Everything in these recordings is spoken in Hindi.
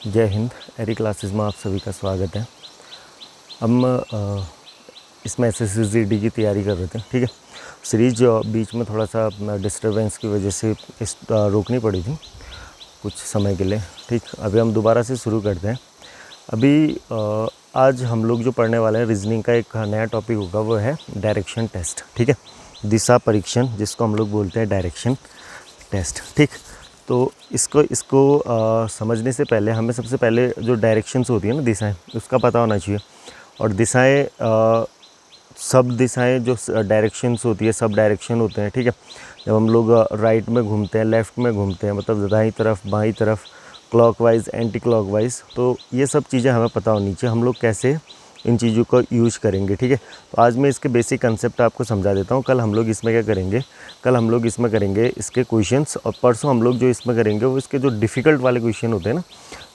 जय हिंद। एरी क्लासेस में आप सभी का स्वागत है। हम इसमें SSCGD की तैयारी कर रहे थे, ठीक है। सीरीज बीच में थोड़ा सा डिस्टरबेंस की वजह से रोकनी पड़ी थी कुछ समय के लिए, ठीक। अभी हम दोबारा से शुरू करते हैं। अभी आज हम लोग जो पढ़ने वाले हैं रीजनिंग का एक नया टॉपिक होगा, वो है डायरेक्शन टेस्ट, ठीक है। दिशा परीक्षण, जिसको हम लोग बोलते हैं डायरेक्शन टेस्ट, ठीक। तो इसको समझने से पहले हमें सबसे पहले जो डायरेक्शंस होती है ना, दिशाएं, उसका पता होना चाहिए। और दिशाएं सब दिशाएं जो डायरेक्शंस होती है, सब डायरेक्शन होते हैं, ठीक है। जब हम लोग राइट में घूमते हैं, लेफ़्ट में घूमते हैं, मतलब दाईं तरफ, बाईं तरफ, क्लॉकवाइज, एंटी क्लॉकवाइज, तो ये सब चीज़ें हमें पता होनी चाहिए। हम लोग कैसे इन चीज़ों को यूज करेंगे, ठीक है। तो आज मैं इसके बेसिक कंसेप्ट आपको समझा देता हूँ। कल हम लोग इसमें क्या करेंगे, कल हम लोग इसमें करेंगे इसके क्वेश्चंस, और परसों हम लोग जो इसमें करेंगे वो इसके जो डिफ़िकल्ट वाले क्वेश्चन होते हैं ना,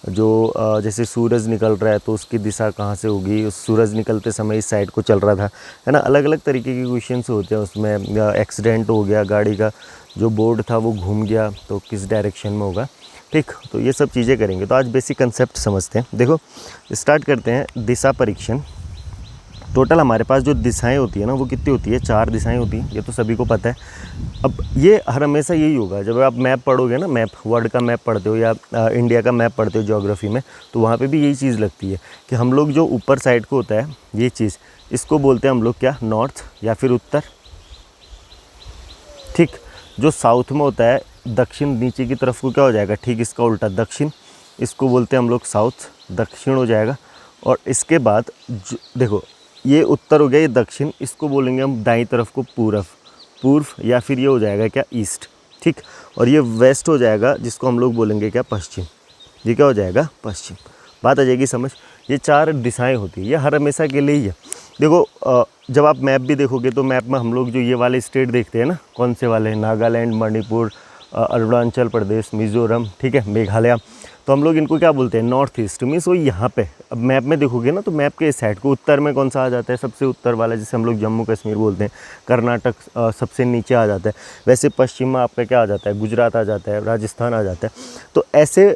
जो जैसे सूरज निकल रहा है तो उसकी दिशा कहाँ से होगी, उस सूरज निकलते समय इस साइड को चल रहा था, है ना। अलग अलग तरीके के क्वेश्चंस होते हैं उसमें। एक्सीडेंट हो गया, गाड़ी का जो बोर्ड था वो घूम गया तो किस डायरेक्शन में होगा, ठीक। तो ये सब चीज़ें करेंगे। तो आज बेसिक कंसेप्ट समझते हैं। देखो, स्टार्ट करते हैं दिशा परीक्षण। टोटल हमारे पास जो दिशाएं होती है ना, वो कितनी होती है? 4 दिशाएं होती हैं, ये तो सभी को पता है। अब ये हर हमेशा यही होगा, जब आप मैप पढ़ोगे ना, मैप, वर्ल्ड का मैप पढ़ते हो या इंडिया का मैप पढ़ते हो ज्योग्राफी में, तो वहाँ पे भी यही चीज़ लगती है कि हम लोग जो ऊपर साइड को होता है ये चीज़, इसको बोलते हैं हम लोग क्या, नॉर्थ या फिर उत्तर, ठीक। जो साउथ में होता है, दक्षिण, नीचे की तरफ को क्या हो जाएगा, ठीक इसका उल्टा, दक्षिण, इसको बोलते हैं हम लोग साउथ, दक्षिण हो जाएगा। और इसके बाद देखो, ये उत्तर हो गया, ये दक्षिण, इसको बोलेंगे हम दाईं तरफ को पूर्व, पूर्व, या फिर ये हो जाएगा क्या, ईस्ट, ठीक। और ये वेस्ट हो जाएगा, जिसको हम लोग बोलेंगे क्या, पश्चिम। ये क्या हो जाएगा, पश्चिम। बात आ जाएगी समझ। ये 4 दिशाएं होती है, ये हर हमेशा के लिए ही है। देखो, जब आप मैप भी देखोगे तो मैप में हम लोग जो ये वाले स्टेट देखते हैं ना, कौन से वाले, नागालैंड, मणिपुर, अरुणाचल प्रदेश, मिज़ोरम, ठीक है, मेघालय, तो हम लोग इनको क्या बोलते हैं, नॉर्थ ईस्ट। मीन्स वो यहाँ पे, अब मैप में देखोगे ना, तो मैप के इस साइड को उत्तर में कौन सा आ जाता है, सबसे उत्तर वाला, जिसे हम लोग जम्मू कश्मीर बोलते हैं। कर्नाटक सबसे नीचे आ जाता है। वैसे पश्चिम में आपका क्या आ जाता है, गुजरात आ जाता है, राजस्थान आ जाता है। तो ऐसे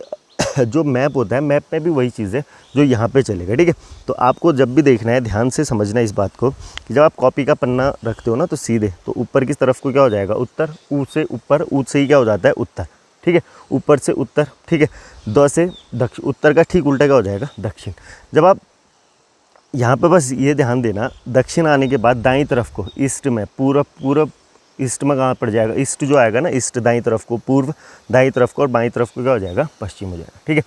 जो मैप होता है, मैप में भी वही चीज़ है जो यहाँ पे चलेगा, ठीक है। तो आपको जब भी देखना है, ध्यान से समझना इस बात को, कि जब आप कॉपी का पन्ना रखते हो ना, तो सीधे तो ऊपर की तरफ को क्या हो जाएगा, उत्तर, ऊ से ऊपर, ऊ से ही क्या हो जाता है, उत्तर, ठीक है, ऊपर से उत्तर, ठीक है। द से दक्षिण, उत्तर का ठीक उल्टा क्या हो जाएगा, दक्षिण। जब आप यहाँ पे बस ये ध्यान देना, दक्षिण आने के बाद दाईं तरफ को, ईस्ट में, पूरब, पूरब ईस्ट में कहाँ पड़ जाएगा, ईस्ट जो आएगा ना, ईस्ट दाईं तरफ को, पूर्व दाईं तरफ को, और बाईं तरफ को क्या हो जाएगा, पश्चिम हो जाएगा, ठीक है।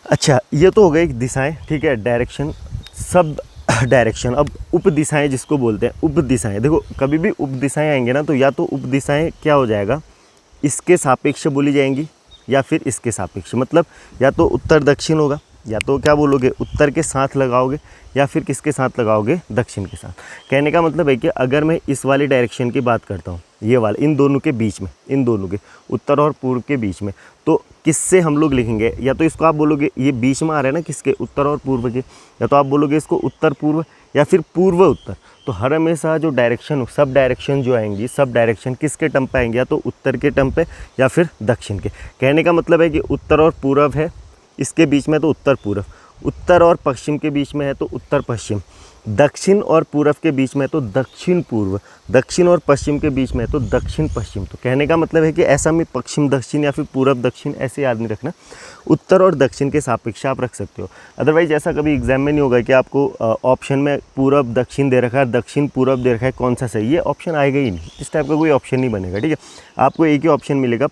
अच्छा, ये तो हो गई दिशाएं, ठीक है, डायरेक्शन, सब डायरेक्शन। अब उप दिशाएं जिसको बोलते हैं, उप दिशाएं, देखो कभी भी उप दिशाएं आएंगे ना, तो या तो उप दिशाएं क्या हो जाएगा, इसके सापेक्ष बोली जाएंगी, या फिर इसके सापेक्ष, मतलब या तो उत्तर दक्षिण होगा, या तो क्या बोलोगे, उत्तर के साथ लगाओगे, या फिर किसके साथ लगाओगे, दक्षिण के साथ। कहने का मतलब है कि अगर मैं इस वाली डायरेक्शन की बात करता हूँ, ये वाले, इन दोनों के बीच में, इन दोनों के, उत्तर और पूर्व के बीच में, तो किससे हम लोग लिखेंगे, या तो इसको आप बोलोगे, ये बीच में आ रहा है ना किसके, उत्तर और पूर्व के, या तो आप बोलोगे इसको उत्तर पूर्व, या फिर पूर्व उत्तर। तो हर हमेशा जो डायरेक्शन, सब डायरेक्शन जो आएंगी, सब डायरेक्शन किसके टर्म पे आएंगे, या तो उत्तर के टर्म पे, या फिर दक्षिण के। कहने का मतलब है कि उत्तर और पूर्व है, इसके बीच में तो उत्तर पूर्व, उत्तर और पश्चिम के बीच में है तो उत्तर पश्चिम, दक्षिण और पूर्व के बीच में तो दक्षिण पूर्व, दक्षिण और पश्चिम के बीच में तो दक्षिण पश्चिम। तो कहने का मतलब है कि ऐसा में पश्चिम दक्षिण या फिर पूर्व दक्षिण ऐसे याद नहीं रखना, उत्तर और दक्षिण के सापेक्ष आप रख सकते हो। अदरवाइज ऐसा कभी एग्जाम में नहीं होगा कि आपको ऑप्शन में पूर्व दक्षिण दे रखा है, दक्षिण पूर्व दे रखा है, कौन सा सही, ये ऑप्शन आएगा ही नहीं, इस टाइप का कोई ऑप्शन नहीं बनेगा, ठीक है। आपको एक ही ऑप्शन मिलेगा,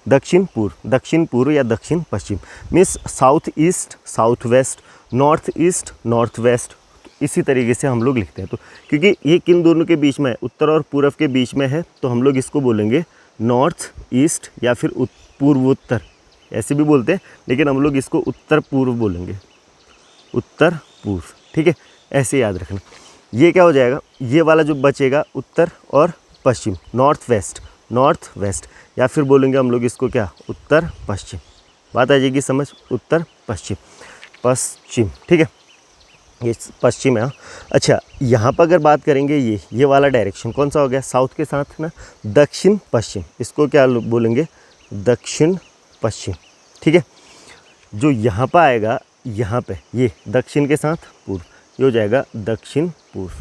दक्षिण पूर्व, दक्षिण पूर्व या दक्षिण पश्चिम। Means south east, south west, north east, north west, इसी तरीके से हम लोग लिखते हैं। तो क्योंकि ये किन दोनों के बीच में है, उत्तर और पूर्व के बीच में है, तो हम लोग इसको बोलेंगे नॉर्थ ईस्ट, या फिर पूर्वोत्तर, ऐसे भी बोलते हैं, लेकिन हम लोग इसको उत्तर पूर्व बोलेंगे, उत्तर पूर्व, ठीक है, ऐसे याद रखना। ये क्या हो जाएगा, ये वाला जो बचेगा, उत्तर और पश्चिम, नॉर्थ वेस्ट, नॉर्थ वेस्ट, या फिर बोलेंगे हम लोग इसको क्या, उत्तर पश्चिम। बात आ जाएगी समझ, उत्तर पश्चिम, पश्चिम, ठीक है, ये पश्चिम है। अच्छा, यहाँ पर अगर बात करेंगे, ये वाला डायरेक्शन कौन सा हो गया, साउथ के साथ ना, दक्षिण पश्चिम, इसको क्या बोलेंगे, दक्षिण पश्चिम, ठीक है। जो यहाँ पर आएगा, यहाँ पे ये दक्षिण के साथ पूर्व, ये हो जाएगा दक्षिण पूर्व।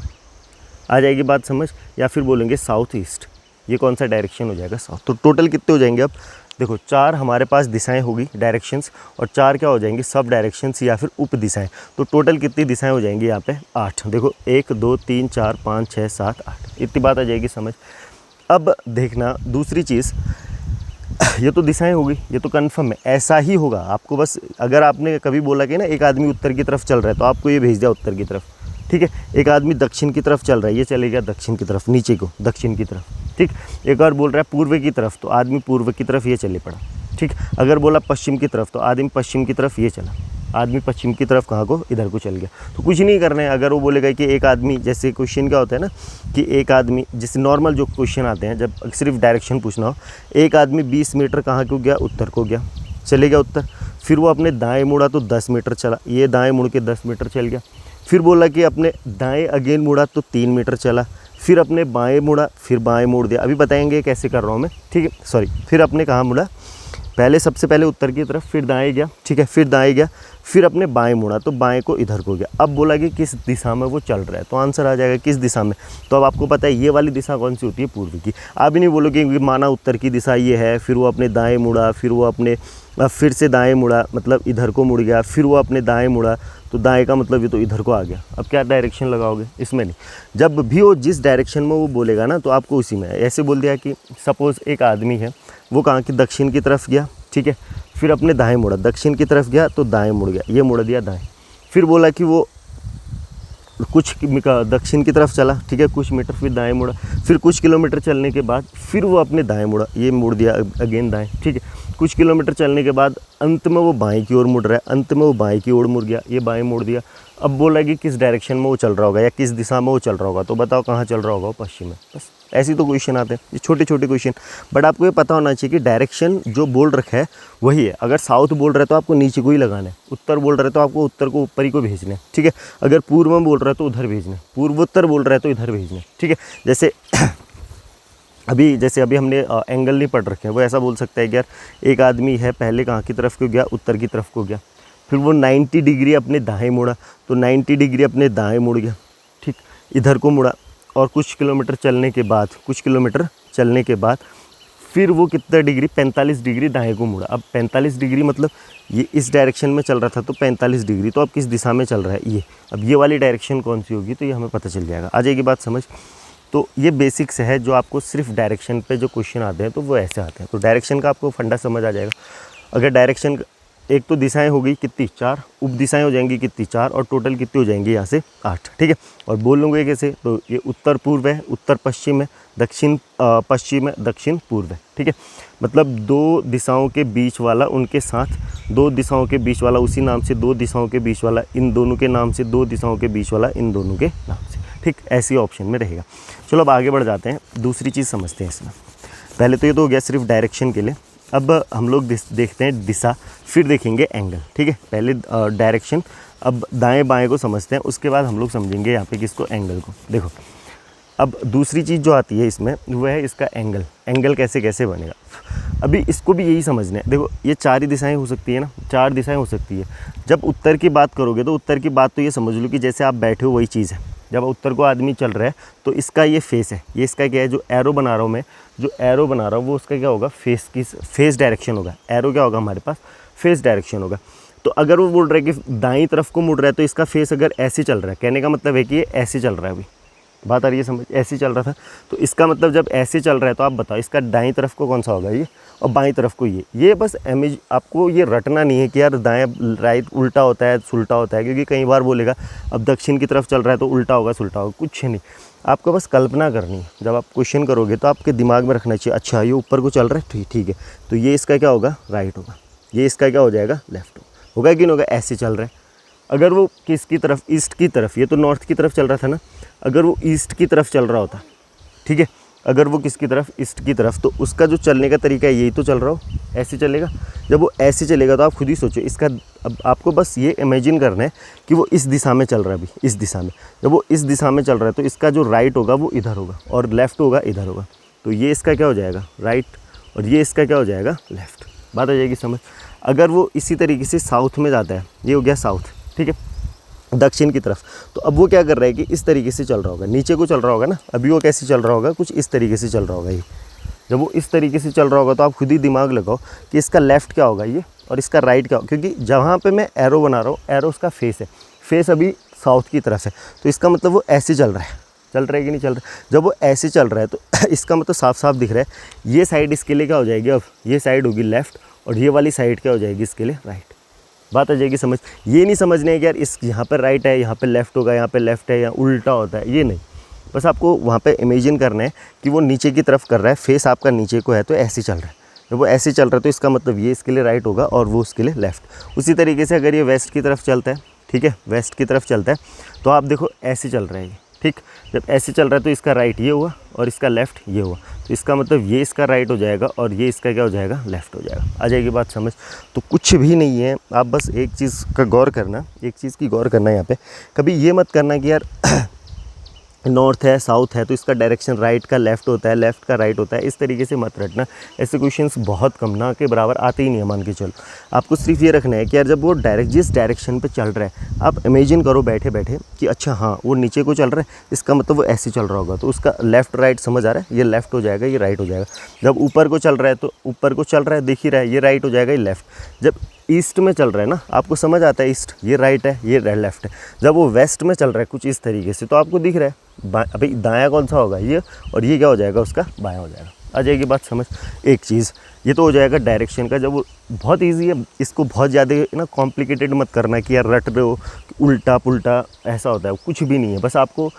आ जाएगी बात समझ। या फिर बोलेंगे साउथ ईस्ट, ये कौन सा डायरेक्शन हो जाएगा, साउथ। तो टोटल कितने हो जाएंगे अब देखो, 4 हमारे पास दिशाएं होगी, डायरेक्शंस, और 4 क्या हो जाएंगी, सब डायरेक्शंस या फिर उप दिशाएं। तो टोटल कितनी दिशाएं हो जाएंगी यहाँ पे, 8। देखो 1 2 3 4 5 6 7 8, इतनी बात आ जाएगी समझ। अब देखना दूसरी चीज़, ये तो दिशाएं होगी, ये तो कन्फर्म है, ऐसा ही होगा आपको। बस अगर आपने कभी बोला कि ना एक आदमी उत्तर की तरफ चल रहा है, तो आपको ये भेज दिया उत्तर की तरफ, ठीक है। एक आदमी दक्षिण की तरफ चल रहा है, ये चले गया दक्षिण की तरफ, नीचे को दक्षिण की तरफ, ठीक। एक और बोल रहा है पूर्व की तरफ, तो आदमी पूर्व की तरफ ये चले पड़ा, ठीक। अगर बोला पश्चिम की तरफ, तो आदमी पश्चिम की तरफ ये चला, आदमी पश्चिम की तरफ कहाँ को, इधर को चल गया। तो कुछ नहीं करना है। अगर वो बोलेगा कि एक आदमी, जैसे क्वेश्चन क्या होता है ना कि एक आदमी, जैसे नॉर्मल जो क्वेश्चन आते हैं जब सिर्फ डायरेक्शन पूछना हो, एक आदमी 20 मीटर कहाँ को गया, उत्तर को गया, चले गया उत्तर। फिर वो अपने दाएँ मुड़ा तो 10 मीटर चला, ये दाएँ मुड़ के 10 मीटर चल गया। फिर बोला कि अपने दाएँ अगेन मुड़ा तो 3 मीटर चला। फिर अपने बाएँ मुड़ा, फिर बाएँ मोड़ दिया, अभी बताएंगे कैसे कर रहा हूँ मैं, ठीक है, सॉरी। फिर अपने कहाँ मुड़ा, पहले सबसे पहले उत्तर की तरफ, फिर दाएँ गया, ठीक है, फिर दाएँ गया, फिर अपने बाएँ मुड़ा तो बाएँ को इधर को गया। अब बोला कि किस दिशा में वो चल रहा है, तो आंसर आ जाएगा किस दिशा में। तो अब आपको पता है ये वाली दिशा कौन सी होती है, पूर्व की। आप ही नहीं बोलोगे कि माना उत्तर की दिशा ये है, फिर वो अपने दाएँ मुड़ा, फिर वो अपने फिर से दाएँ मुड़ा, मतलब इधर को मुड़ गया, फिर वो अपने दाएँ मुड़ा, तो दाएँ का मतलब ये तो इधर को आ गया। अब क्या डायरेक्शन लगाओगे, इसमें नहीं। जब भी वो जिस डायरेक्शन में वो बोलेगा ना, तो आपको उसी में, ऐसे बोल दिया कि सपोज़ एक आदमी है, वो कहाँ की, दक्षिण की तरफ गया, ठीक है, फिर अपने दाएँ मुड़ा, दक्षिण की तरफ गया तो दाएँ मुड़ गया, ये मुड़ दिया दाएँ। फिर बोला कि वो कुछ दक्षिण की तरफ चला, ठीक है, कुछ मीटर, फिर दाएँ मुड़ा, फिर कुछ किलोमीटर चलने के बाद फिर वो अपने दाएँ मुड़ा, ये मुड़ दिया अगेन दाएँ, ठीक है। कुछ किलोमीटर चलने के बाद अंत में वो बाएं की ओर मुड़ रहा है, अंत में वो बाएं की ओर मुड़ गया, ये बाएं मोड़ दिया। अब बोला कि किस डायरेक्शन में वो चल रहा होगा या किस दिशा में वो चल रहा होगा, तो बताओ कहाँ चल रहा होगा, वो पश्चिम में। बस ऐसे तो क्वेश्चन आते हैं, ये छोटे छोटे क्वेश्चन, बट आपको ये पता होना चाहिए कि डायरेक्शन जो बोल रखा है वही है। अगर साउथ बोल रहे तो आपको नीचे को ही लगाना है, उत्तर बोल रहे तो आपको उत्तर को ऊपर ही को भेजना है, ठीक है। अगर पूर्व में बोल रहा है तो उधर भेजना है, पूर्वोत्तर बोल रहा है तो इधर भेजना है, ठीक है। जैसे अभी हमने एंगल नहीं पढ़ रखे हैं, वो ऐसा बोल सकता है कि यार एक आदमी है, पहले कहाँ की तरफ को गया, उत्तर की तरफ को गया, फिर वो 90 डिग्री अपने दाएं मुड़ा, तो 90 डिग्री अपने दाएं मुड़ गया, ठीक, इधर को मुड़ा, और कुछ किलोमीटर चलने के बाद फिर वो कितना डिग्री, 45 डिग्री दाएं को मुड़ा। अब 45 डिग्री मतलब ये इस डायरेक्शन में चल रहा था, तो 45 डिग्री, तो अब किस दिशा में चल रहा है ये, अब ये वाली डायरेक्शन कौन सी होगी, तो ये हमें पता चल जाएगा। आ जाएगी बात समझ। तो ये बेसिक्स है जो आपको सिर्फ डायरेक्शन पे जो क्वेश्चन आते हैं तो वो ऐसे आते हैं। तो डायरेक्शन का आपको फंडा समझ आ जाएगा। अगर डायरेक्शन, एक तो दिशाएं हो गई कितनी, 4, उप दिशाएं हो जाएंगी कितनी, 4, और टोटल कितनी हो जाएंगी यहाँ से 8, ठीक है। और बोल लूँगा कैसे, तो ये उत्तर पूर्व है, उत्तर पश्चिम है, दक्षिण पश्चिम है, दक्षिण पूर्व है, ठीक है। मतलब 2 दिशाओं के बीच वाला उनके साथ, 2 दिशाओं के बीच वाला उसी नाम से, 2 दिशाओं के बीच वाला इन दोनों के नाम से, 2 दिशाओं के बीच वाला इन दोनों के नाम से, ठीक, ऐसी ऑप्शन में रहेगा। चलो अब आगे बढ़ जाते हैं, दूसरी चीज़ समझते हैं इसमें। पहले तो ये तो हो गया सिर्फ डायरेक्शन के लिए। अब हम लोग देखते हैं दिशा, फिर देखेंगे एंगल, ठीक है। पहले डायरेक्शन, अब दाएं बाएं को समझते हैं, उसके बाद हम लोग समझेंगे यहाँ पे किसको, एंगल को। देखो अब दूसरी चीज़ जो आती है इसमें वो है इसका एंगल। एंगल कैसे कैसे बनेगा, अभी इसको भी यही समझना है। देखो ये 4 ही दिशाएं हो सकती है ना, 4 दिशाएं हो सकती है। जब उत्तर की बात करोगे तो उत्तर की बात तो ये समझ लो कि जैसे आप बैठे हो वही चीज़ है। जब उत्तर को आदमी चल रहा है तो इसका ये फेस है, ये इसका क्या है, जो एरो बना रहा हूँ मैं, जो एरो बना रहा हूँ वो उसका क्या होगा, फेस डायरेक्शन होगा। एरो क्या होगा हमारे पास, फेस डायरेक्शन होगा। तो अगर वो बोल रहा है कि दाईं तरफ को मुड़ रहा है तो इसका फेस अगर ऐसे चल रहा है, कहने का मतलब है कि ये ऐसे चल रहा है। अभी बात आ रही है समझ, ऐसे चल रहा था, तो इसका मतलब जब ऐसे चल रहा है तो आप बताओ इसका दाईं तरफ को कौन सा होगा, ये, और बाईं तरफ को ये बस इमेज आपको ये रटना नहीं है कि यार दाएं राइट उल्टा होता है सुल्टा होता है, क्योंकि कई बार बोलेगा अब दक्षिण की तरफ चल रहा है तो उल्टा होगा सुल्टा होगा, कुछ नहीं। आपको बस कल्पना करनी है। जब आप क्वेश्चन करोगे तो आपके दिमाग में रखना चाहिए, अच्छा ये ऊपर को चल रहा है, ठीक है, तो ये इसका क्या होगा, राइट होगा, ये इसका क्या हो जाएगा, लेफ्ट होगा कि नहीं होगा, ऐसे चल रहा है। अगर वो किसकी तरफ, ईस्ट की तरफ, ये तो नॉर्थ की तरफ चल रहा था ना, अगर वो ईस्ट की तरफ चल रहा होता, ठीक है, अगर वो किसकी तरफ, ईस्ट की तरफ, तो उसका जो चलने का तरीका है यही तो चल रहा हो, ऐसे चलेगा। जब वो ऐसे चलेगा तो आप खुद ही सोचो इसका, अब आपको बस ये इमेजिन करना है कि वो इस दिशा में चल रहा है, अभी इस दिशा में। जब वो इस दिशा में चल रहा है तो इसका जो राइट होगा वो इधर होगा और लेफ़्ट होगा इधर होगा, तो ये इसका क्या हो जाएगा, राइट, और ये इसका क्या हो जाएगा, लेफ़्ट। बात आ जाएगी समझ। अगर वो इसी तरीके से साउथ में जाता है, ये हो गया साउथ, ठीक है, दक्षिण की तरफ, तो अब वो क्या कर रहा है कि इस तरीके से चल रहा होगा, नीचे को चल रहा होगा ना, अभी वो कैसे चल रहा होगा, कुछ इस तरीके से चल रहा होगा। ये जब वो इस तरीके से चल रहा होगा तो आप खुद ही दिमाग लगाओ कि इसका लेफ़्ट क्या होगा ये और इसका राइट क्या होगा, क्योंकि जहाँ पे मैं एरो बना रहा हूँ, एरो उसका फेस है, फेस अभी साउथ की तरफ है, तो इसका मतलब वो ऐसे चल रहा है कि नहीं चल रहा है। जब वो ऐसे चल रहा है तो इसका मतलब साफ साफ दिख रहा है, ये साइड इसके लिए क्या हो जाएगी, अब ये साइड होगी लेफ़्ट और ये वाली साइड क्या हो जाएगी इसके लिए राइट। बात आ जाएगी समझ। ये नहीं समझने है कि यार इस यहाँ पर राइट है, यहाँ पे लेफ़्ट होगा, यहाँ पे लेफ़्ट है या उल्टा होता है, ये नहीं। बस आपको वहाँ पे इमेजिन करना है कि वो नीचे की तरफ कर रहा है, फेस आपका नीचे को है तो ऐसे चल रहा है। जब वो ऐसे चल रहा है तो इसका मतलब ये इसके लिए राइट होगा और वो उसके लिए लेफ़्ट। उसी तरीके से अगर ये वेस्ट की तरफ चलता है, ठीक है, वेस्ट की तरफ चलता है तो आप देखो ऐसे चल रहा है ये, ठीक। जब ऐसे चल रहा है तो इसका राइट ये हुआ और इसका लेफ़्ट ये हुआ, तो इसका मतलब ये इसका राइट हो जाएगा और ये इसका क्या हो जाएगा, लेफ़्ट हो जाएगा। आ जाएगी बात समझ। तो कुछ भी नहीं है, आप बस एक चीज़ का गौर करना, एक चीज़ की गौर करना यहाँ पे, कभी ये मत करना कि यार नॉर्थ है साउथ है तो इसका डायरेक्शन राइट का लेफ़्ट होता है, लेफ़्ट का राइट होता है, इस तरीके से मत रटना। ऐसे क्वेश्चंस बहुत कम, ना के बराबर आते ही नहीं है मान के चलो। आपको सिर्फ ये रखना है कि यार जब वो जिस डायरेक्शन पे चल रहा है, आप इमेजिन करो बैठे बैठे कि अच्छा हाँ वो नीचे को चल रहा है, इसका मतलब वो ऐसे चल रहा होगा, तो उसका लेफ़्ट राइट समझ आ रहा है, ये लेफ़्ट हो जाएगा, ये राइट हो जाएगा। जब ऊपर को चल रहा है तो ऊपर को चल रहा है, देख ही रहा है, ये राइट हो जाएगा, ये लेफ़्ट। जब ईस्ट में चल रहा है ना, आपको समझ आता है ईस्ट, ये राइट है, ये लेफ़्ट है। जब वो वेस्ट में चल रहा है कुछ इस तरीके से, तो आपको दिख रहा है अभी दायां कौन सा होगा, ये, और ये क्या हो जाएगा उसका बायां हो जाएगा। आ जाएगी बात समझ। एक चीज़ ये तो हो जाएगा डायरेक्शन का। जब वो बहुत ईजी है, इसको बहुत ज़्यादा ना कॉम्प्लिकेटेड मत करना कि यार रट रहे हो उल्टा पुल्टा ऐसा होता है, कुछ भी नहीं है। बस आपको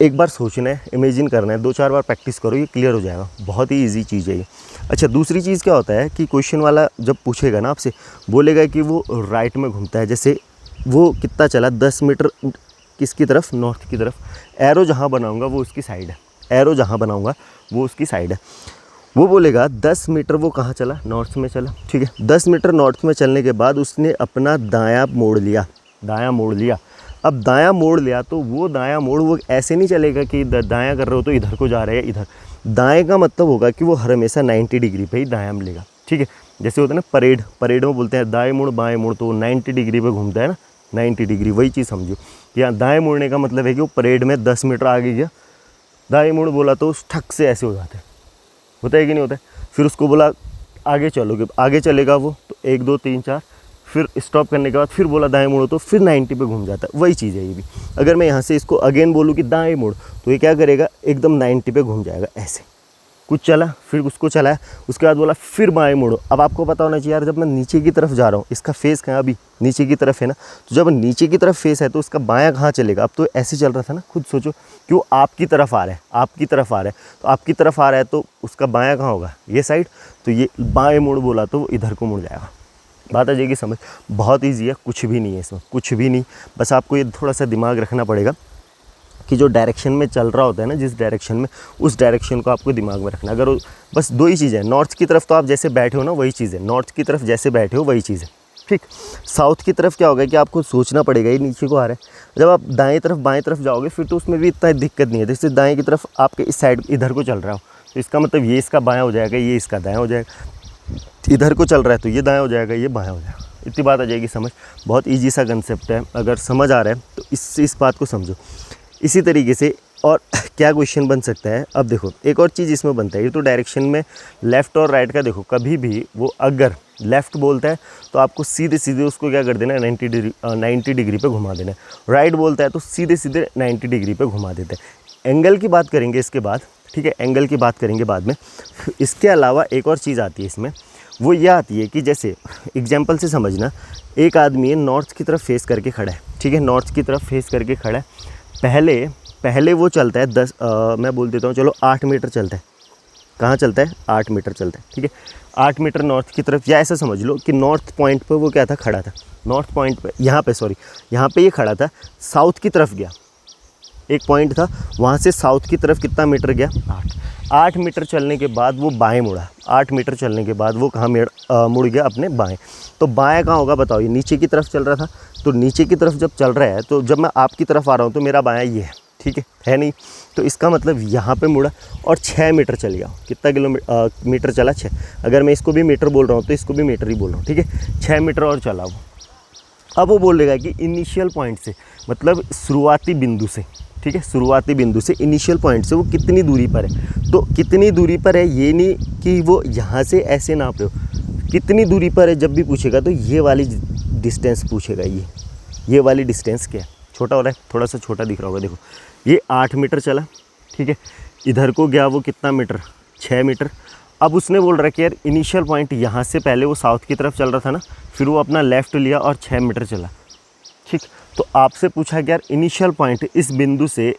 एक बार सोचना है, इमेजिन करना है, 2-4 बार प्रैक्टिस करो, ये क्लियर हो जाएगा। बहुत ही इजी चीज़ है ये। अच्छा, दूसरी चीज़ क्या होता है कि क्वेश्चन वाला जब पूछेगा ना आपसे, बोलेगा कि वो राइट में घूमता है, जैसे वो कितना चला 10 मीटर किसकी तरफ, नॉर्थ की तरफ। एरो जहाँ बनाऊंगा वो उसकी साइड है, एरो जहाँ बनाऊंगा वो उसकी साइड है। वो बोलेगा 10 मीटर वो कहाँ चला, नॉर्थ में चला, ठीक है। 10 मीटर नॉर्थ में चलने के बाद उसने अपना दायां मोड़ लिया, दायां मोड़ लिया। अब दायां मोड़ लिया तो वो दायां मोड़ वो ऐसे नहीं चलेगा कि दायां कर रहे हो तो इधर को जा रहे हैं इधर। दाएं का मतलब होगा कि वो हमेशा 90 डिग्री पे ही दायां मिलेगा, ठीक है। जैसे होता है ना परेड में बोलते हैं दाएं मुड़ बाएं मुड़, तो 90 डिग्री पे घूमता है ना, 90 डिग्री, वही चीज़ समझो। यहाँ दाएं मुड़ने का मतलब है कि वो परेड में 10 मीटर आगे गया, दाएं मुड़ बोला तो उस ठक से ऐसे हो जाता है, होता है कि नहीं होता है। फिर उसको बोला आगे चलोगे, आगे चलेगा वो तो 1 2 3 4, फिर स्टॉप करने के बाद फिर बोला दाएं मुड़ो तो फिर 90 पे घूम जाता है। वही चीज़ है ये भी। अगर मैं यहाँ से इसको अगेन बोलूँ कि दाएं मुड़, तो ये क्या करेगा, एकदम 90 पे घूम जाएगा ऐसे। कुछ चला, फिर उसको चलाया, उसके बाद बोला फिर बाएं मुड़ो। अब आपको पता होना चाहिए यार, जब मैं नीचे की तरफ जा रहा हूँ, इसका फेस कहाँ अभी नीचे की तरफ है ना, तो जब नीचे की तरफ फेस है तो उसका बायां कहाँ चलेगा। अब तो ऐसे चल रहा था ना, खुद सोचो कि वो आपकी तरफ आ रहा है, आपकी तरफ आ रहा है, तो आपकी तरफ आ रहा है तो उसका बायां कहाँ होगा, ये साइड। तो ये बाएं मुड़ बोला तो वो इधर को मुड़ जाएगा। बात आ जाएगी समझ। बहुत ईजी है, कुछ भी नहीं है इसमें, कुछ भी नहीं। बस आपको ये थोड़ा सा दिमाग रखना पड़ेगा कि जो डायरेक्शन में चल रहा होता है ना, जिस डायरेक्शन में, उस डायरेक्शन को आपको दिमाग में रखना। अगर बस 2 ही चीज़ें हैं, नॉर्थ की तरफ तो आप जैसे बैठे हो ना वही चीज़ है, नॉर्थ की तरफ जैसे बैठे हो वही चीज़ है, ठीक। साउथ की तरफ क्या होगा कि आपको सोचना पड़ेगा ये नीचे को आ रहा है। जब आप दाएं तरफ बाएं तरफ जाओगे फिर तो उसमें भी इतना दिक्कत नहीं है। जैसे दाएं की तरफ आपके इस साइड इधर को चल रहा हो तो इसका मतलब ये इसका बायां हो जाएगा, ये इसका दायां हो जाएगा। इधर को चल रहा है तो ये दायां हो जाएगा, ये बायां हो जाएगा। इतनी बात आ जाएगी समझ। बहुत ईजी सा कंसेप्ट है, अगर समझ आ रहा है तो इस बात को समझो। इसी तरीके से और क्या क्वेश्चन बन सकता है, अब देखो एक और चीज़ इसमें बनता है। ये तो डायरेक्शन में लेफ़्ट और राइट का देखो, कभी भी वो अगर लेफ़्ट बोलता है तो आपको सीधे सीधे उसको क्या कर देना है, 90 डिग्री पे घुमा देना है। राइट बोलता है तो सीधे सीधे 90 डिग्री पे घुमा देते हैं। एंगल की बात करेंगे इसके बाद, ठीक है, एंगल की बात करेंगे बाद में। इसके अलावा एक और चीज़ आती है इसमें, वो ये आती है कि जैसे एग्जाम्पल से समझना, एक आदमी है नॉर्थ की तरफ फेस करके खड़ा है, ठीक है, नॉर्थ की तरफ फेस करके खड़ा है। पहले वो चलता है 10 मैं बोल देता हूँ चलो 8 मीटर चलता है। कहाँ चलता है, 8 मीटर चलता है, ठीक है। 8 मीटर नॉर्थ की तरफ, या ऐसा समझ लो कि नॉर्थ पॉइंट पे वो क्या था, खड़ा था। नॉर्थ पॉइंट पे यहाँ पे ये खड़ा था, साउथ की तरफ गया। एक पॉइंट था, वहाँ से साउथ की तरफ कितना मीटर गया, 8 मीटर चलने के बाद वो बाएं मुड़ा। 8 मीटर चलने के बाद वो कहाँ मुड़ गया, अपने बाएं। तो बाएं कहाँ होगा बताओ, ये नीचे की तरफ चल रहा था, तो नीचे की तरफ जब चल रहा है तो जब मैं आपकी तरफ आ रहा हूँ तो मेरा बायां ये है, ठीक है नहीं। तो इसका मतलब यहाँ पे मुड़ा और 6 मीटर चल गया। कितना मीटर चला? 6। अगर मैं इसको भी मीटर बोल रहा हूँ तो इसको भी मीटर ही बोल रहा हूँ, ठीक है। 6 मीटर और चला वो। अब वो बोलेगा कि इनिशियल पॉइंट से, मतलब शुरुआती बिंदु से, ठीक है, शुरुआती बिंदु से इनिशियल पॉइंट से वो कितनी दूरी पर है। तो कितनी दूरी पर है ये नहीं कि वो यहाँ से ऐसे नाप रहे हो, कितनी दूरी पर है जब भी पूछेगा तो ये वाली डिस्टेंस पूछेगा। ये वाली डिस्टेंस क्या है? छोटा हो रहा है, थोड़ा सा छोटा दिख रहा होगा, देखो ये 8 मीटर चला, ठीक है। इधर को गया वो कितना मीटर? 6 मीटर। अब उसने बोल रहा है कि यार इनिशियल पॉइंट यहाँ से, पहले वो साउथ की तरफ चल रहा था ना, फिर वो अपना लेफ़्ट लिया और 6 मीटर चला, ठीक। तो आपसे पूछा कि यार इनिशियल पॉइंट इस बिंदु से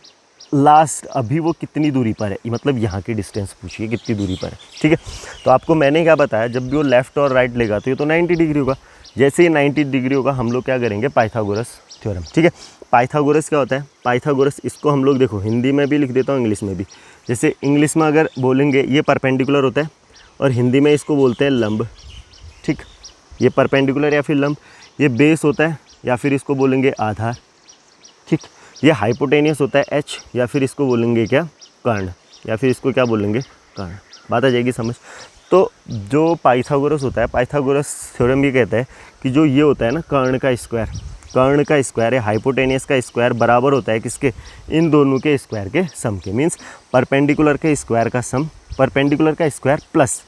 लास्ट अभी वो कितनी दूरी पर है, मतलब यहाँ की डिस्टेंस पूछिए कितनी दूरी पर है, ठीक है। तो आपको मैंने क्या बताया, जब भी वो लेफ़्ट और राइट लेगा तो ये तो 90 डिग्री होगा। जैसे ही 90 डिग्री होगा हम लोग क्या करेंगे? पाइथागोरस थ्योरम, ठीक है। पाइथागोरस क्या होता है? पाइथागोरस, इसको हम लोग देखो हिंदी में भी लिख देता हूँ, इंग्लिश में भी। जैसे इंग्लिश में अगर बोलेंगे ये परपेंडिकुलर होता है और हिंदी में इसको बोलते हैं लंब, ठीक। ये परपेंडिकुलर या फिर लंब, ये बेस होता है या फिर इसको बोलेंगे आधार, ठीक। ये हाइपोटेनियस होता है एच, या फिर इसको बोलेंगे क्या? कर्ण, या फिर इसको क्या बोलेंगे? कर्ण। बात आ जाएगी समझ। तो जो पाइथागोरस होता है, पाइथागोरस थ्योरम ये कहता है कि जो ये होता है ना कर्ण का स्क्वायर, कर्ण का स्क्वायर या हाइपोटेनियस का स्क्वायर बराबर होता है किसके? इन दोनों के स्क्वायर के सम के। मीन्स परपेंडिकुलर के स्क्वायर का सम, परपेंडिकुलर का स्क्वायर प्लस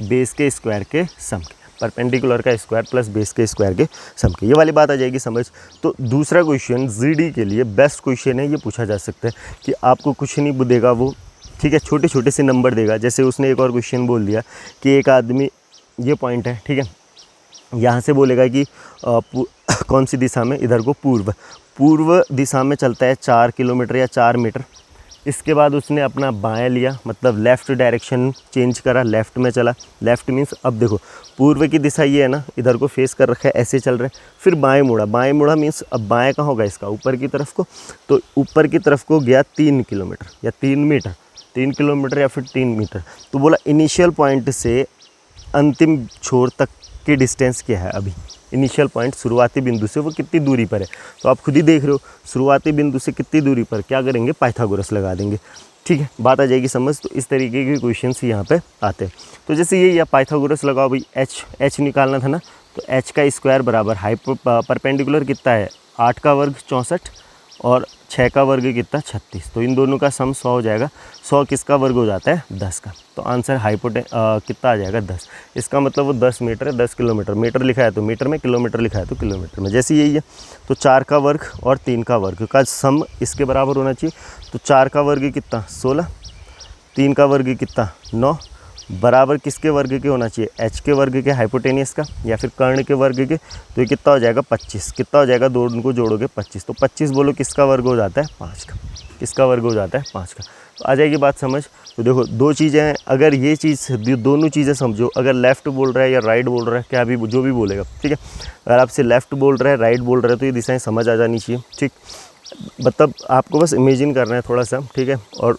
बेस के स्क्वायर के सम के, परपेंडिकुलर का स्क्वायर प्लस बेस के स्क्वायर के सम के। ये वाली बात आ जाएगी समझ। तो दूसरा क्वेश्चन जीडी के लिए बेस्ट क्वेश्चन है, ये पूछा जा सकता है कि आपको कुछ नहीं देगा वो, ठीक है, छोटे छोटे से नंबर देगा। जैसे उसने एक और क्वेश्चन बोल दिया कि एक आदमी, ये पॉइंट है, ठीक है, यहाँ से बोलेगा कि कौन सी दिशा में? इधर को पूर्व दिशा में चलता है 4 किलोमीटर या 4 मीटर। इसके बाद उसने अपना बाएं लिया, मतलब लेफ़्ट डायरेक्शन चेंज करा, लेफ़्ट में चला। लेफ़्ट मीन्स अब देखो पूर्व की दिशा ये है ना, इधर को फेस कर रखा है, ऐसे चल रहा है। फिर बाएं मुड़ा, बाएं मुड़ा मीन्स अब बाएं कहाँ होगा इसका? ऊपर की तरफ को। तो ऊपर की तरफ को गया 3 किलोमीटर या 3 मीटर, 3 किलोमीटर या फिर 3 मीटर। तो बोला इनिशियल पॉइंट से अंतिम छोर तक की डिस्टेंस क्या है? अभी इनिशियल पॉइंट शुरुआती बिंदु से वो कितनी दूरी पर है। तो आप खुद ही देख रहे हो शुरुआती बिंदु से कितनी दूरी पर, क्या करेंगे? पाइथागोरस लगा देंगे, ठीक है। बात आ जाएगी समझ। तो इस तरीके के क्वेश्चंस यहाँ पे आते हैं। तो जैसे ये या पाइथागोरस लगाओ भाई, एच निकालना था ना, तो एच का स्क्वायर बराबर परपेंडिकुलर कितना है? 8 का वर्ग 64 और 6 का वर्ग कितना? 36। तो इन दोनों का सम 100 हो जाएगा। 100 किसका वर्ग हो जाता है? 10 का। तो आंसर कितना आ जाएगा? 10। इसका मतलब वो 10 मीटर है, 10 किलोमीटर। मीटर लिखा है तो मीटर में, किलोमीटर लिखा है तो किलोमीटर में। जैसे यही है, तो 4 का वर्ग और 3 का वर्ग का सम इसके बराबर होना चाहिए। तो 4 का वर्ग कितना? 16, 3 का वर्ग कितना? 9, बराबर किसके वर्ग के होना चाहिए? एच के वर्ग के, हाइपोटेनियस का, या फिर कर्ण के वर्ग के। तो ये कितना हो जाएगा? 25। कितना हो जाएगा? दो उनको जोड़ोगे 25। तो 25 बोलो किसका वर्ग हो जाता है? 5 का। किसका वर्ग हो जाता है? 5 का। तो आ जाएगी बात समझ। तो देखो दो चीज़ें हैं, अगर ये चीज़ दोनों चीज़ें समझो, अगर लेफ़्ट बोल रहा है या राइट बोल रहा है, क्या भी जो भी बोलेगा, ठीक है। अगर आपसे लेफ़्ट बोल रहा है, राइट बोल रहा है, तो ये दिशाएँ समझ आ जानी चाहिए, ठीक। मतलब आपको बस इमेजिन करना है थोड़ा सा, ठीक है, और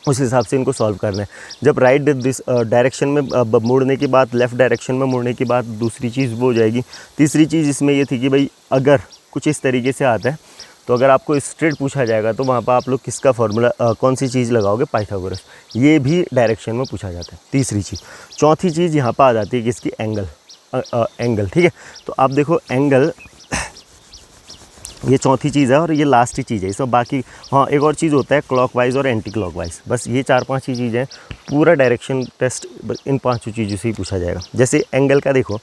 उस हिसाब से इनको सॉल्व करना है। जब राइट डायरेक्शन में मुड़ने की बात, लेफ़्ट डायरेक्शन में मुड़ने की बात, दूसरी चीज़ वो हो जाएगी। तीसरी चीज़ इसमें ये थी कि भाई अगर कुछ इस तरीके से आता है, तो अगर आपको स्ट्रेट पूछा जाएगा तो वहाँ पर आप लोग किसका फॉर्मूला, कौन सी चीज़ लगाओगे? पाइथागोरस। ये भी डायरेक्शन में पूछा जाता है, तीसरी चीज़। चौथी चीज़ यहाँ पर आ जाती है किसकी? एंगल। एंगल, ठीक है। तो आप देखो एंगल, ये चौथी चीज़ है और ये लास्ट ही चीज़ है इसमें। बाकी हाँ एक और चीज़ होता है क्लॉकवाइज और एंटी क्लॉकवाइज। बस ये 4-5 ही चीज़ें हैं। पूरा डायरेक्शन टेस्ट इन 5 चीज़ों से ही पूछा जाएगा। जैसे एंगल का देखो,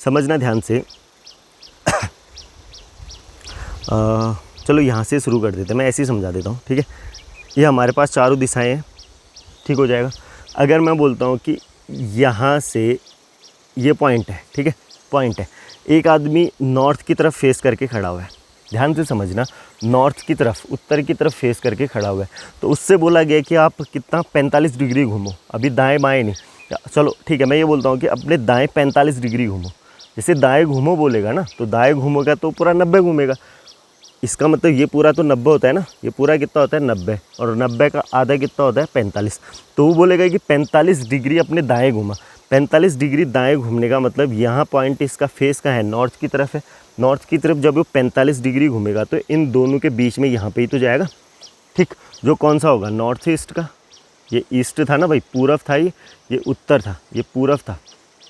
समझना ध्यान से। चलो यहाँ से शुरू कर देते हैं, मैं ऐसे ही समझा देता हूँ, ठीक है। ये हमारे पास चारों दिशाएँ हैं, ठीक हो जाएगा। अगर मैं बोलता हूँ कि यहाँ से ये पॉइंट है, ठीक है, पॉइंट है। एक आदमी नॉर्थ की तरफ फेस करके खड़ा हुआ है, ध्यान से समझना, नॉर्थ की तरफ, उत्तर की तरफ फेस करके खड़ा हुआ है। तो उससे बोला गया कि आप कितना 45 डिग्री घूमो, अभी दाएं बाएं नहीं। चलो ठीक है, मैं ये बोलता हूँ कि अपने दाएं 45 डिग्री घूमो। जैसे दाएं घूमो बोलेगा ना, तो दाएं घूमोगा तो पूरा 90 घूमेगा। इसका मतलब ये पूरा तो 90 होता है ना, ये पूरा कितना होता है? 90, और 90 का आधा कितना होता है? 45। तो वो बोलेगा कि 45 डिग्री अपने दाएँ घूमा। 45 डिग्री दाएँ घूमने का मतलब यहाँ पॉइंट इसका फेस का है, नॉर्थ की तरफ है। नॉर्थ की तरफ जब वो 45 डिग्री घूमेगा तो इन दोनों के बीच में यहाँ पे ही तो जाएगा, ठीक। जो कौन सा होगा, नॉर्थ ईस्ट का, ये ईस्ट था ना भाई, पूरब था, ये उत्तर था, ये पूरब था,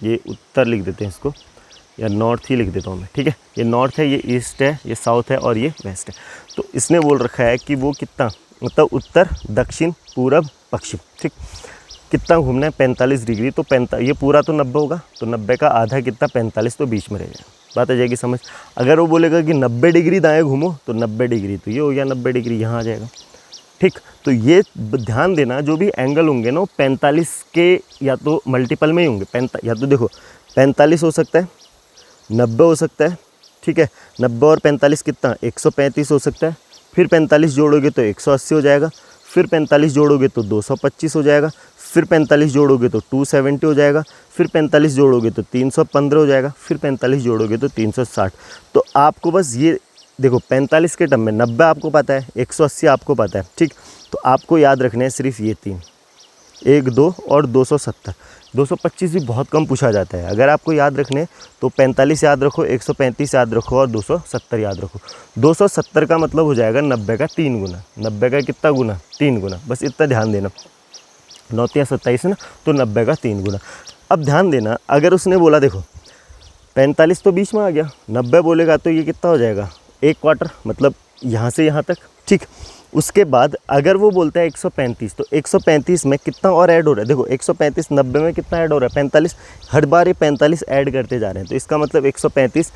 ये उत्तर लिख देते हैं इसको, या नॉर्थ ही लिख देता हूँ मैं, ठीक है। ये नॉर्थ है, ये ईस्ट है, ये साउथ है और ये वेस्ट है। तो इसने बोल रखा है कि वो कितना, मतलब उत्तर, दक्षिण, पूरब, पश्चिम, ठीक। कितना घूमना है, 45 डिग्री। तो ये पूरा तो 90 होगा, तो 90 का आधा कितना, 45, तो बीच में रह जाएगा। बात आ जाएगी समझ। अगर वो बोलेगा कि 90 डिग्री दाएँ घूमो, तो 90 डिग्री तो ये हो गया, 90 डिग्री यहाँ आ जाएगा, ठीक। तो ये ध्यान देना, जो भी एंगल होंगे ना, 45 के या तो मल्टीपल में ही होंगे। या तो देखो 45 हो सकता है, 90 हो सकता है, ठीक है। 90 और 45 कितना, 135 हो सकता है। फिर 45 जोड़ोगे तो 180 हो जाएगा। फिर 45 जोड़ोगे तो 225 हो जाएगा। फिर 45 जोड़ोगे तो 270 हो जाएगा। फिर 45 जोड़ोगे तो 315 हो जाएगा। फिर 45 जोड़ोगे तो 360। तो आपको बस ये देखो, 45 के टर्म में 90 आपको पता है, 180 आपको पता है, ठीक। तो आपको याद रखने हैं सिर्फ ये तीन, 1, 2 और 270। 225 भी बहुत कम पूछा जाता है। अगर आपको याद रखने तो 45 याद रखो, 135 याद रखो और 270 याद रखो। 270 का मतलब हो जाएगा 90 का 3 गुना। 90 का कितना गुना, 3 गुना। बस इतना ध्यान देना, 9 या 27 है ना, तो 90 का 3 गुना। अब ध्यान देना, अगर उसने बोला देखो 45 तो बीच में आ गया, 90 बोलेगा तो ये कितना हो जाएगा, 1 क्वार्टर, मतलब यहाँ से यहाँ तक, ठीक। उसके बाद अगर वो बोलता है 135, तो 135 में कितना और ऐड हो रहा है, देखो 135 90 में कितना ऐड हो रहा है, 45। हर बार ये 45 ऐड करते जा रहे हैं। तो इसका मतलब 135,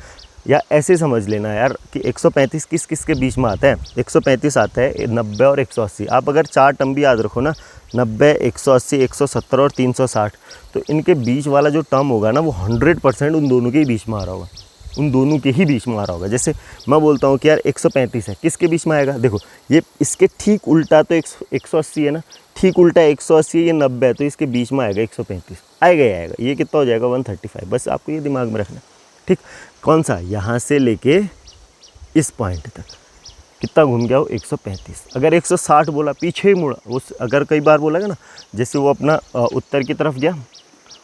या ऐसे समझ लेना यार कि 135 किस किस के बीच में आता है। 135 आता है 90 और 180। आप अगर 4 टर्म भी याद रखो ना, 90, 180, 170 और 360, तो इनके बीच वाला जो टर्म होगा ना, वो 100% उन दोनों के ही बीच में आ रहा होगा, उन दोनों के ही बीच में आ रहा होगा। जैसे मैं बोलता हूँ कि यार 135 है, किसके बीच में आएगा, देखो ये इसके ठीक उल्टा तो 180 है ना, ठीक उल्टा 180 है, ये 90 है, तो इसके बीच में आएगा 135, आएगा ही आएगा। ये कितना हो जाएगा, 135। बस आपको ये दिमाग में रखना, ठीक। कौन सा, यहाँ से लेके इस पॉइंट तक कितना घूम गया, वो 135। अगर 160 बोला, पीछे ही मुड़ा, वो अगर कई बार बोला ना, जैसे वो अपना उत्तर की तरफ गया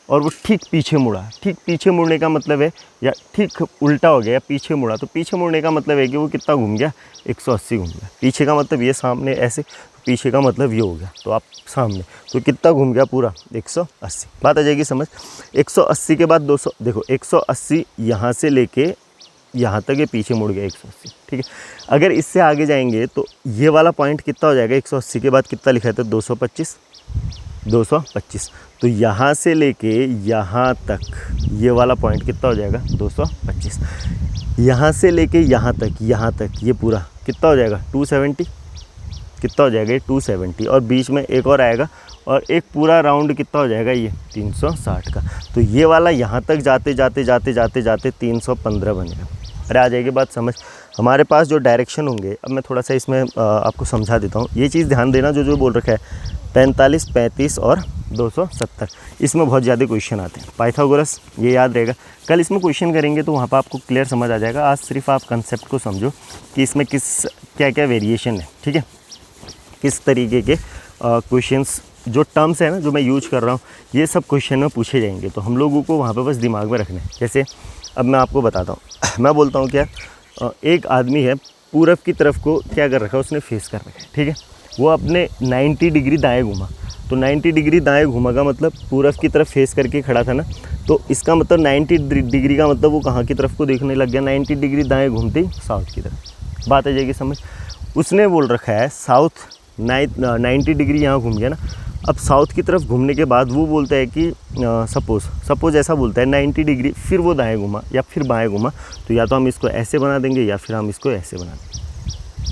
और वो ठीक पीछे मुड़ा, ठीक पीछे मुड़ने का मतलब है, या ठीक उल्टा हो गया या पीछे मुड़ा, तो पीछे मुड़ने का मतलब है कि वो कितना घूम गया, 180 घूम गया। पीछे का मतलब ये सामने ऐसे, पीछे का मतलब ये हो गया, तो आप सामने, तो कितना घूम गया पूरा, 180। बात आ जाएगी समझ। 180 के बाद 200, देखो 180 यहाँ से लेके यहाँ तक ये पीछे मुड़ गया 180, ठीक है। अगर इससे आगे जाएंगे तो ये वाला पॉइंट कितना हो जाएगा, 180 के बाद कितना लिखा है, तो 225। 225, तो यहाँ से लेके यहाँ तक ये वाला पॉइंट कितना हो जाएगा, 225। यहाँ से लेके यहाँ तक ये पूरा कितना हो जाएगा, 270। कितना हो जाएगा ये, 270। और बीच में एक और आएगा, और एक पूरा राउंड कितना हो जाएगा, ये 360 का। तो ये वाला यहाँ तक जाते जाते 315 बनेगा। अरे आ जाएगी बात समझ। हमारे पास जो डायरेक्शन होंगे, अब मैं थोड़ा सा इसमें आपको समझा देता हूँ। ये चीज़ ध्यान देना, जो बोल रखा है 45, 35 और 270, इसमें बहुत ज़्यादा क्वेश्चन आते हैं। पाइथागोरस ये याद रहेगा, कल इसमें क्वेश्चन करेंगे तो वहाँ पर आपको क्लियर समझ आ जाएगा। आज सिर्फ आप कंसेप्ट को समझो कि इसमें क्या क्या वेरिएशन है, ठीक है। किस तरीके के क्वेश्चंस, जो टर्म्स है ना, जो मैं यूज कर रहा हूँ, ये सब क्वेश्चन में पूछे जाएंगे। तो हम लोगों को वहाँ पे बस दिमाग में रखना है। जैसे अब मैं आपको बताता हूँ, मैं बोलता हूँ क्या, एक आदमी है, पूरब की तरफ को क्या कर रखा है, उसने फेस कर रखा है, ठीक है। वो अपने 90 डिग्री दाएँ घूमा, तो 90 डिग्री दाएँ घूमेगा, मतलब पूरब की तरफ फेस करके खड़ा था ना, तो इसका मतलब 90 डिग्री का मतलब वो कहाँ की तरफ को देखने लग गया, 90 डिग्री दाएँ घूमते ही साउथ की तरफ। बात आ जाएगी समझ। उसने बोल रखा है साउथ 90 डिग्री यहाँ घूम गया ना। अब साउथ की तरफ घूमने के बाद वो बोलता है कि सपोज ऐसा बोलता है 90 डिग्री, फिर वो दाएं घूमा या फिर बाएं घूमा, तो या तो हम इसको ऐसे बना देंगे या फिर हम इसको ऐसे बना देंगे।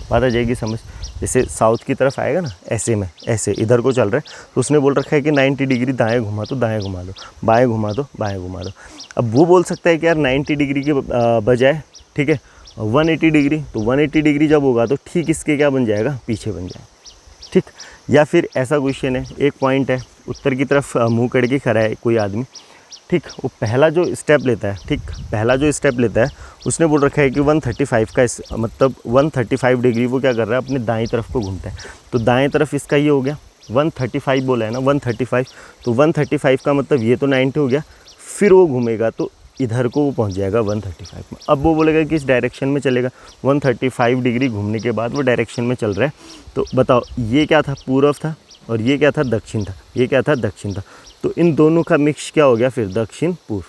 बात आ जाएगी समझ। जैसे साउथ की तरफ आएगा ना, ऐसे में ऐसे इधर को चल रहा है, तो उसने बोल रखा है कि 90 डिग्री दाएँ घुमा तो दाएँ घुमा दो, बाएँ घुमा दो बाएँ घुमा दो। अब वो बोल सकता है कि यार 90 डिग्री के बजाय, ठीक है, 180 डिग्री, तो 180 डिग्री जब होगा तो ठीक इसके क्या बन जाएगा, पीछे बन जाएगा, ठीक। या फिर ऐसा क्वेश्चन है, एक पॉइंट है, उत्तर की तरफ मुंह करके खड़ा है कोई आदमी, ठीक। वो पहला जो स्टेप लेता है, ठीक, पहला जो स्टेप लेता है, उसने बोल रखा है कि 135 का मतलब 135 डिग्री वो क्या कर रहा है, अपने दाईं तरफ को घूमता है। तो दाएं तरफ इसका ये हो गया 135 बोला है ना, 135, तो 135 का मतलब ये तो 90 हो गया। फिर वो घूमेगा तो इधर को वो पहुंच जाएगा 135 में। अब वो बोलेगा कि इस डायरेक्शन में चलेगा, 135 डिग्री घूमने के बाद वो डायरेक्शन में चल रहा है। तो बताओ ये क्या था, पूर्व था, और ये क्या था, दक्षिण था। ये क्या था, दक्षिण था। तो इन दोनों का मिक्स क्या हो गया फिर, दक्षिण पूर्व।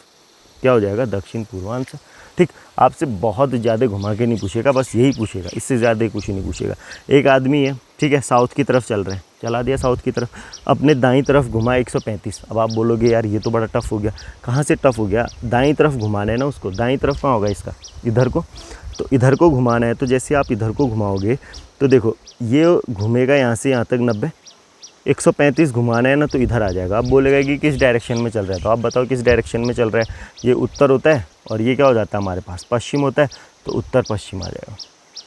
क्या हो जाएगा, दक्षिण पूर्व आंसर। ठीक, आपसे बहुत ज़्यादा घुमा के नहीं पूछेगा, बस यही पूछेगा, इससे ज़्यादा कुछ नहीं पूछेगा। एक आदमी है, ठीक है, साउथ की तरफ चल रहे हैं, चला दिया साउथ की तरफ, अपने दाईं तरफ घुमा 135। अब आप बोलोगे यार ये तो बड़ा टफ हो गया। कहाँ से टफ हो गया, दाईं तरफ घुमाना है ना उसको। दाईं तरफ कहाँ होगा इसका, इधर को। तो इधर को घुमाना है, तो जैसे आप इधर को घुमाओगे तो देखो ये घूमेगा यहाँ से यहाँ तक 90, 135 घुमाना है ना, तो इधर आ जाएगा। अब बोलेगा कि किस डायरेक्शन में चल रहा है, तो आप बताओ किस डायरेक्शन में चल रहा है। ये उत्तर होता है और ये क्या हो जाता है हमारे पास, पश्चिम होता है, तो उत्तर पश्चिम आ जाएगा।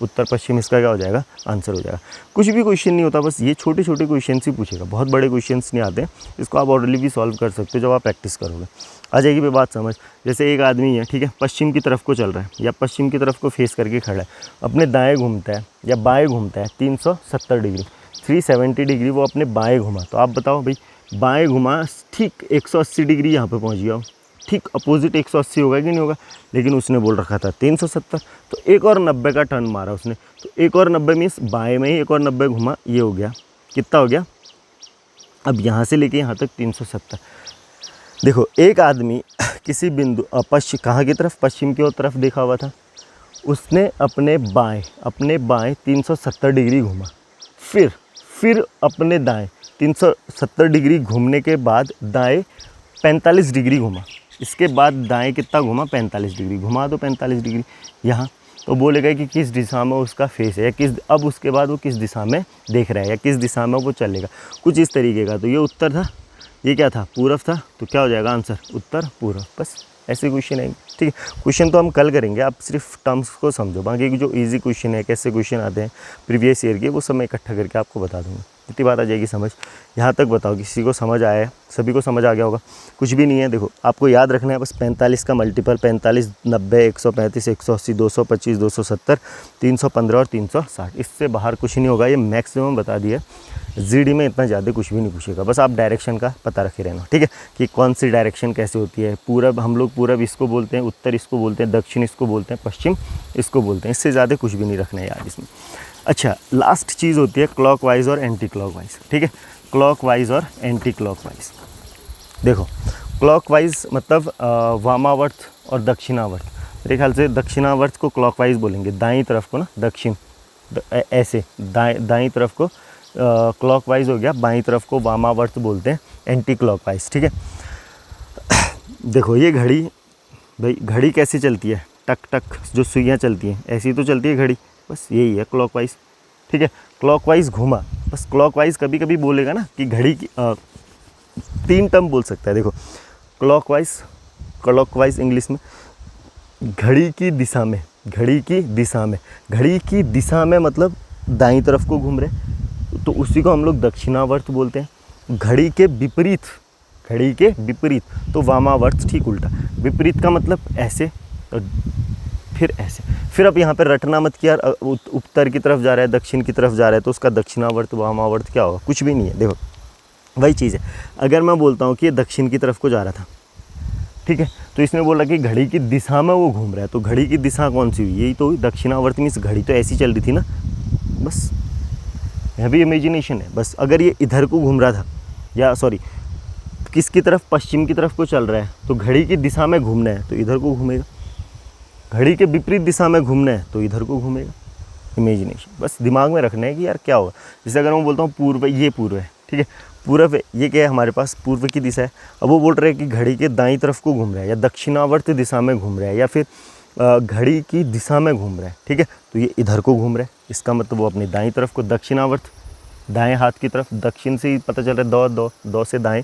उत्तर पश्चिम इसका क्या हो जाएगा, आंसर हो जाएगा। कुछ भी क्वेश्चन नहीं होता, बस ये छोटे छोटे क्वेश्चन ही पूछेगा, बहुत बड़े क्वेश्चन नहीं आते। इसको आप ऑर्डरली भी सॉल्व कर सकते हो जब आप प्रैक्टिस करोगे। आ जाएगी पे बात समझ। जैसे एक आदमी है, ठीक है, पश्चिम की तरफ को चल रहा है या पश्चिम की तरफ को फेस करके खड़ा है, अपने दाएँ घूमता है या बाएँ घूमता है 370 डिग्री, 370 डिग्री वो अपने बाएँ घुमा। तो आप बताओ भाई, बाएँ घुमा ठीक 180 डिग्री यहाँ पे पहुँच गया, ठीक अपोजिट 180 होगा कि नहीं होगा, लेकिन उसने बोल रखा था 370। तो एक और 90 का टर्न मारा उसने, तो एक और 90 मीन्स बाएँ में ही एक और 90 घुमा, ये हो गया, कितना हो गया, अब यहाँ से लेके यहाँ तक 370। देखो एक आदमी किसी बिंदु पश्चिम, कहाँ की तरफ, पश्चिम की ओर तरफ देखा हुआ था, उसने अपने बाएँ 370 डिग्री घुमा, फिर अपने दाएं 370 डिग्री घूमने के बाद दाएं 45 डिग्री घुमा। इसके बाद दाएं कितना घुमा, 45 डिग्री घुमा, दो 45 डिग्री यहाँ। तो बोलेगा कि किस दिशा में उसका फेस है, या किस, अब उसके बाद वो किस दिशा में देख रहा है या किस दिशा में वो चलेगा, कुछ इस तरीके का। तो ये उत्तर था, ये क्या था, पूर्व था, तो क्या हो जाएगा आंसर, उत्तर पूर्व। बस ऐसे क्वेश्चन आएंगे, ठीक है। क्वेश्चन तो हम कल करेंगे, आप सिर्फ टर्म्स को समझो, बाकी जो इजी क्वेश्चन है, कैसे क्वेश्चन आते हैं प्रीवियस ईयर के, वो सब मैं इकट्ठा करके आपको बता दूंगा। इतनी बात आ जाएगी समझ। यहाँ तक बताओ किसी को समझ आया है, सभी को समझ आ गया होगा। कुछ भी नहीं है, देखो आपको याद रखना है बस 45 का मल्टीपल, 45, 90, 135, 180, 225, 270, 315 और 360, इससे बाहर कुछ नहीं होगा। ये मैक्सिमम बता दिया, जीडी में इतना ज़्यादा कुछ भी नहीं पूछेगा, बस आप डायरेक्शन का पता रखे रहना, ठीक है, कि कौन सी डायरेक्शन कैसे होती है। पूरब, हम लोग पूरब इसको बोलते हैं, उत्तर इसको बोलते हैं, दक्षिण इसको बोलते हैं, पश्चिम इसको बोलते हैं। इससे ज़्यादा कुछ भी नहीं रखना है यार इसमें। अच्छा, लास्ट चीज़ होती है क्लॉकवाइज और एंटी क्लॉकवाइज, ठीक है, क्लॉकवाइज और एंटी क्लॉकवाइज। देखो क्लॉकवाइज मतलब वामावर्त और दक्षिणावर्त। मेरे ख्याल से दक्षिणावर्त को क्लॉकवाइज बोलेंगे, दाईं तरफ को ना, दक्षिण ऐसे दाईं तरफ को क्लॉकवाइज हो गया, बाईं तरफ को वामावर्त बोलते हैं, एंटी क्लॉकवाइज, ठीक है। देखो ये घड़ी, भाई घड़ी कैसे चलती है, टक टक जो सुइयाँ चलती हैं ऐसी तो चलती है घड़ी, बस यही है क्लॉकवाइज, ठीक है। क्लॉकवाइज घूमा, बस क्लॉकवाइज कभी कभी बोलेगा ना कि घड़ी की 3 टर्म बोल सकता है। देखो क्लॉकवाइज इंग्लिश में घड़ी की दिशा में, घड़ी की दिशा में, घड़ी की दिशा में मतलब दाईं तरफ को घूम रहे, तो उसी को हम लोग दक्षिणावर्त बोलते हैं। घड़ी के विपरीत, घड़ी के विपरीत तो वामावर्त, ठीक उल्टा। विपरीत का मतलब ऐसे और फिर ऐसे। फिर अब यहाँ पर रटना मत कि यार उत्तर की तरफ जा रहा है, दक्षिण की तरफ जा रहा है, तो उसका दक्षिणावर्त वामावर्त क्या होगा, कुछ भी नहीं है। देखो वही चीज़ है, अगर मैं बोलता हूँ कि ये दक्षिण की तरफ को जा रहा था, ठीक है, तो इसने बोला कि घड़ी की दिशा में वो घूम रहा है, तो घड़ी की दिशा कौन सी हुई, यही तो हुई दक्षिणावर्त। मीन्स घड़ी तो ऐसी चल रही थी ना, बस यह भी इमेजिनेशन है। बस अगर ये इधर को घूम रहा था, या सॉरी किसकी तरफ, पश्चिम की तरफ को चल रहा है, तो घड़ी की दिशा में घूमना है तो इधर को घूमेगा, घड़ी के विपरीत दिशा में घूमना है तो इधर को घूमेगा। इमेजिनेशन बस दिमाग में रखना है कि यार क्या होगा। जैसे अगर मैं बोलता हूँ पूर्व, ये पूर्व है, ठीक है, पूर्व है, ये क्या है हमारे पास, पूर्व की दिशा है। अब वो बोल रहे हैं कि घड़ी के दाईं तरफ को घूम रहा है, या दक्षिणावर्त दिशा में घूम रहा है, या फिर घड़ी की दिशा में घूम रहा है, ठीक है, तो ये इधर को घूम रहा है, इसका मतलब वो अपनी दाईं तरफ को, दक्षिणावर्त दाएं हाथ की तरफ, दक्षिण से ही पता चल रहा है, दो से दाएं,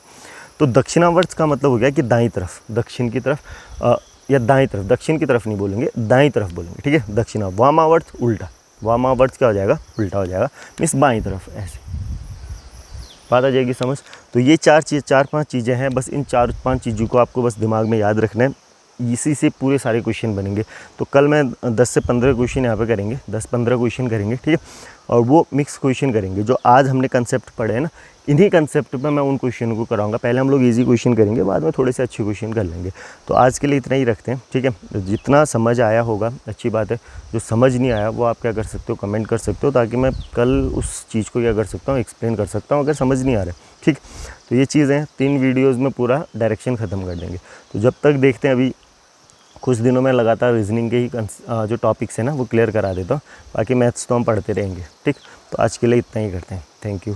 तो दक्षिणावर्त का मतलब हो गया कि दाईं तरफ, दक्षिण की तरफ, या दाईं तरफ, दक्षिण की तरफ नहीं बोलेंगे, दाईं तरफ बोलेंगे, ठीक है। दक्षिणा, वामावर्त उल्टा, वामावर्त क्या हो जाएगा, उल्टा हो जाएगा, मीन्स बाईं तरफ ऐसे। बात आ जाएगी समझ। तो ये 4-5 चीज़ें हैं, बस इन 4-5 चीज़ों को आपको बस दिमाग में याद रखना है, इसी से पूरे सारे क्वेश्चन बनेंगे। तो कल मैं 10 से 15 क्वेश्चन यहाँ पे करेंगे, 10-15 क्वेश्चन करेंगे, ठीक है, और वो मिक्स क्वेश्चन करेंगे। जो आज हमने कंसेप्ट पढ़े हैं ना, इन्हीं कंसेप्ट पे मैं उन क्वेश्चन को कराऊंगा। पहले हम लोग इजी क्वेश्चन करेंगे, बाद में थोड़े से अच्छे क्वेश्चन कर लेंगे। तो आज के लिए इतना ही रखते हैं, ठीक है। जितना समझ आया होगा अच्छी बात है, जो समझ नहीं आया वो आप क्या कर सकते हो, कमेंट कर सकते हो, ताकि मैं कल उस चीज़ को क्या कर सकता हूँ, एक्सप्लेन कर सकता हूँ अगर समझ नहीं आ रहा है, ठीक। तो ये चीज़ें 3 वीडियोज़ में पूरा डायरेक्शन ख़त्म कर देंगे। तो जब तक देखते हैं, अभी कुछ दिनों में लगातार रीजनिंग के ही जो टॉपिक्स हैं ना वो क्लियर करा देता हूँ, बाकी मैथ्स तो हम पढ़ते रहेंगे, ठीक। तो आज के लिए इतना ही करते हैं। Thank you.